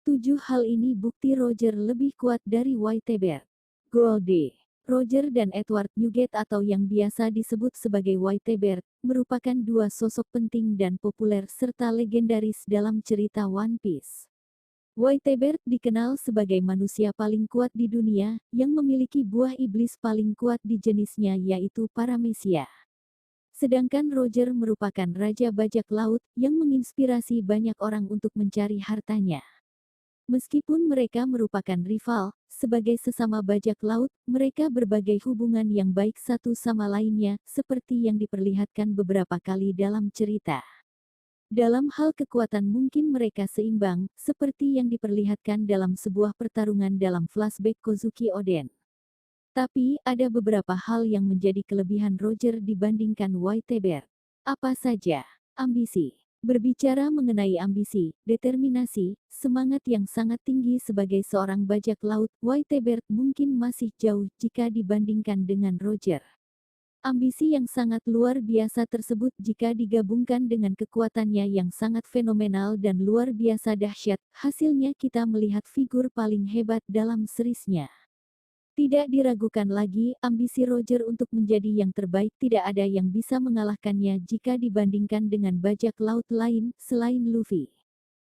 7 hal ini bukti Roger lebih kuat dari Whitebeard. Goldie. Roger dan Edward Newgate atau yang biasa disebut sebagai Whitebeard, merupakan dua sosok penting dan populer serta legendaris dalam cerita One Piece. Whitebeard dikenal sebagai manusia paling kuat di dunia, yang memiliki buah iblis paling kuat di jenisnya yaitu Paramecia. Sedangkan Roger merupakan raja bajak laut, yang menginspirasi banyak orang untuk mencari hartanya. Meskipun mereka merupakan rival, sebagai sesama bajak laut, mereka berbagai hubungan yang baik satu sama lainnya, seperti yang diperlihatkan beberapa kali dalam cerita. Dalam hal kekuatan mungkin mereka seimbang, seperti yang diperlihatkan dalam sebuah pertarungan dalam flashback Kozuki Oden. Tapi, ada beberapa hal yang menjadi kelebihan Roger dibandingkan Whitebeard. Apa saja? Ambisi. Berbicara mengenai ambisi, determinasi, semangat yang sangat tinggi sebagai seorang bajak laut, Whitebeard mungkin masih jauh jika dibandingkan dengan Roger. Ambisi yang sangat luar biasa tersebut jika digabungkan dengan kekuatannya yang sangat fenomenal dan luar biasa dahsyat, hasilnya kita melihat figur paling hebat dalam serisnya. Tidak diragukan lagi, ambisi Roger untuk menjadi yang terbaik tidak ada yang bisa mengalahkannya jika dibandingkan dengan bajak laut lain, selain Luffy.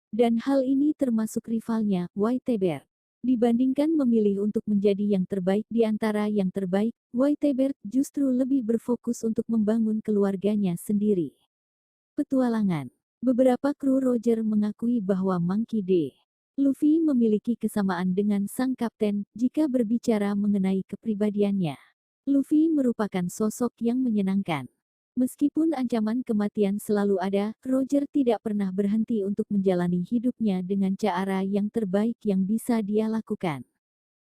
Dan hal ini termasuk rivalnya, Whitebeard. Dibandingkan memilih untuk menjadi yang terbaik di antara yang terbaik, Whitebeard justru lebih berfokus untuk membangun keluarganya sendiri. Petualangan. Beberapa kru Roger mengakui bahwa Monkey D. Luffy memiliki kesamaan dengan sang kapten jika berbicara mengenai kepribadiannya. Luffy merupakan sosok yang menyenangkan. Meskipun ancaman kematian selalu ada, Roger tidak pernah berhenti untuk menjalani hidupnya dengan cara yang terbaik yang bisa dia lakukan.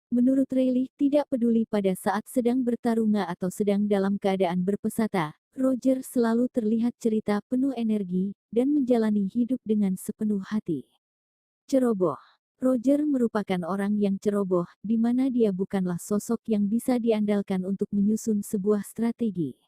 Menurut Rayleigh, tidak peduli pada saat sedang bertarung atau sedang dalam keadaan berpesata, Roger selalu terlihat cerita penuh energi dan menjalani hidup dengan sepenuh hati. Ceroboh. Roger merupakan orang yang ceroboh, di mana dia bukanlah sosok yang bisa diandalkan untuk menyusun sebuah strategi.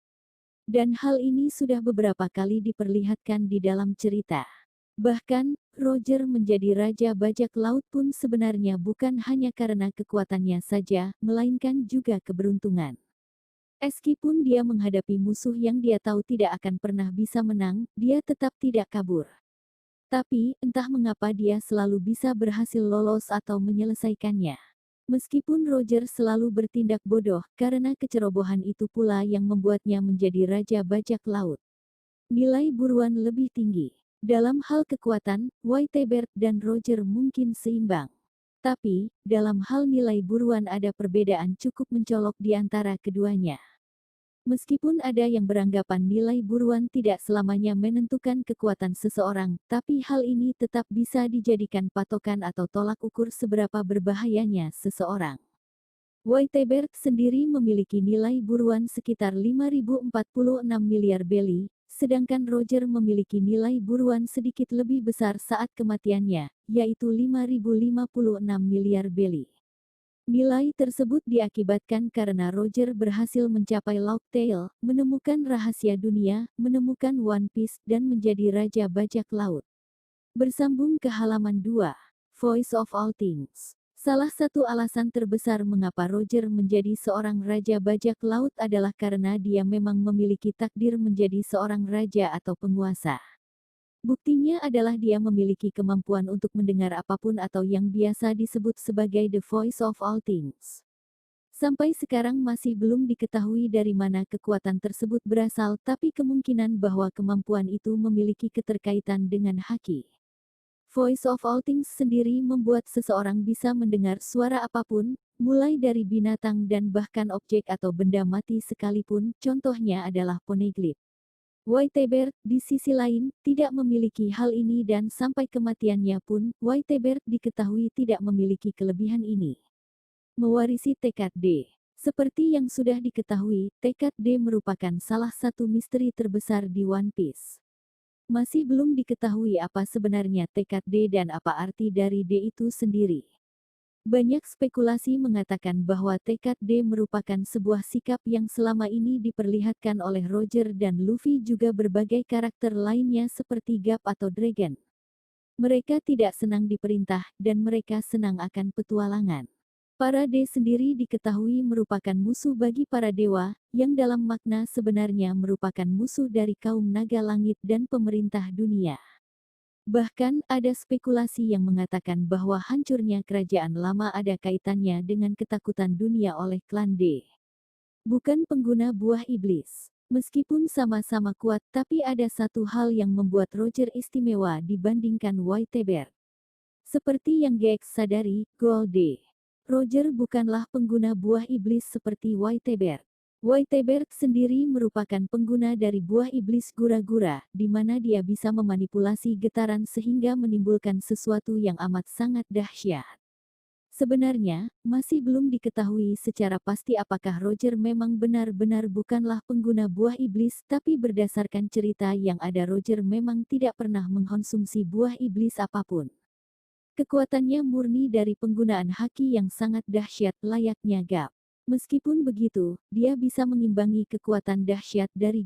Dan hal ini sudah beberapa kali diperlihatkan di dalam cerita. Bahkan, Roger menjadi raja bajak laut pun sebenarnya bukan hanya karena kekuatannya saja, melainkan juga keberuntungan. Meskipun dia menghadapi musuh yang dia tahu tidak akan pernah bisa menang, dia tetap tidak kabur. Tapi, entah mengapa dia selalu bisa berhasil lolos atau menyelesaikannya. Meskipun Roger selalu bertindak bodoh, karena kecerobohan itu pula yang membuatnya menjadi raja bajak laut. Nilai buruan lebih tinggi. Dalam hal kekuatan, Whitebeard dan Roger mungkin seimbang. Tapi, dalam hal nilai buruan ada perbedaan cukup mencolok di antara keduanya. Meskipun ada yang beranggapan nilai buruan tidak selamanya menentukan kekuatan seseorang, tapi hal ini tetap bisa dijadikan patokan atau tolak ukur seberapa berbahayanya seseorang. Whitebeard sendiri memiliki nilai buruan sekitar 5.046 miliar beli, sedangkan Roger memiliki nilai buruan sedikit lebih besar saat kematiannya, yaitu 5.056 miliar beli. Nilai tersebut diakibatkan karena Roger berhasil mencapai Locktail, menemukan rahasia dunia, menemukan One Piece, dan menjadi raja bajak laut. Bersambung ke halaman 2. Voice of All Things. Salah satu alasan terbesar mengapa Roger menjadi seorang raja bajak laut adalah karena dia memang memiliki takdir menjadi seorang raja atau penguasa. Buktinya adalah dia memiliki kemampuan untuk mendengar apapun atau yang biasa disebut sebagai the voice of all things. Sampai sekarang masih belum diketahui dari mana kekuatan tersebut berasal, tapi kemungkinan bahwa kemampuan itu memiliki keterkaitan dengan haki. Voice of all things sendiri membuat seseorang bisa mendengar suara apapun, mulai dari binatang dan bahkan objek atau benda mati sekalipun, contohnya adalah poneglyph. Whitebeard, di sisi lain, tidak memiliki hal ini dan sampai kematiannya pun, Whitebeard diketahui tidak memiliki kelebihan ini. Mewarisi tekad D. Seperti yang sudah diketahui, tekad D merupakan salah satu misteri terbesar di One Piece. Masih belum diketahui apa sebenarnya tekad D dan apa arti dari D itu sendiri. Banyak spekulasi mengatakan bahwa tekad D merupakan sebuah sikap yang selama ini diperlihatkan oleh Roger dan Luffy juga berbagai karakter lainnya seperti Garp atau Dragon. Mereka tidak senang diperintah, dan mereka senang akan petualangan. Para De sendiri diketahui merupakan musuh bagi para dewa, yang dalam makna sebenarnya merupakan musuh dari kaum naga langit dan pemerintah dunia. Bahkan ada spekulasi yang mengatakan bahwa hancurnya kerajaan lama ada kaitannya dengan ketakutan dunia oleh klan D. Bukan pengguna buah iblis. Meskipun sama-sama kuat, tapi ada satu hal yang membuat Roger istimewa dibandingkan Whitebeard. Seperti yang Gex sadari, Goldie. Roger bukanlah pengguna buah iblis seperti Whitebeard. Whitebeard sendiri merupakan pengguna dari buah iblis gura-gura, di mana dia bisa memanipulasi getaran sehingga menimbulkan sesuatu yang amat sangat dahsyat. Sebenarnya, masih belum diketahui secara pasti apakah Roger memang benar-benar bukanlah pengguna buah iblis, tapi berdasarkan cerita yang ada Roger memang tidak pernah mengkonsumsi buah iblis apapun. Kekuatannya murni dari penggunaan haki yang sangat dahsyat layaknya Gap. Meskipun begitu, dia bisa mengimbangi kekuatan dahsyat dari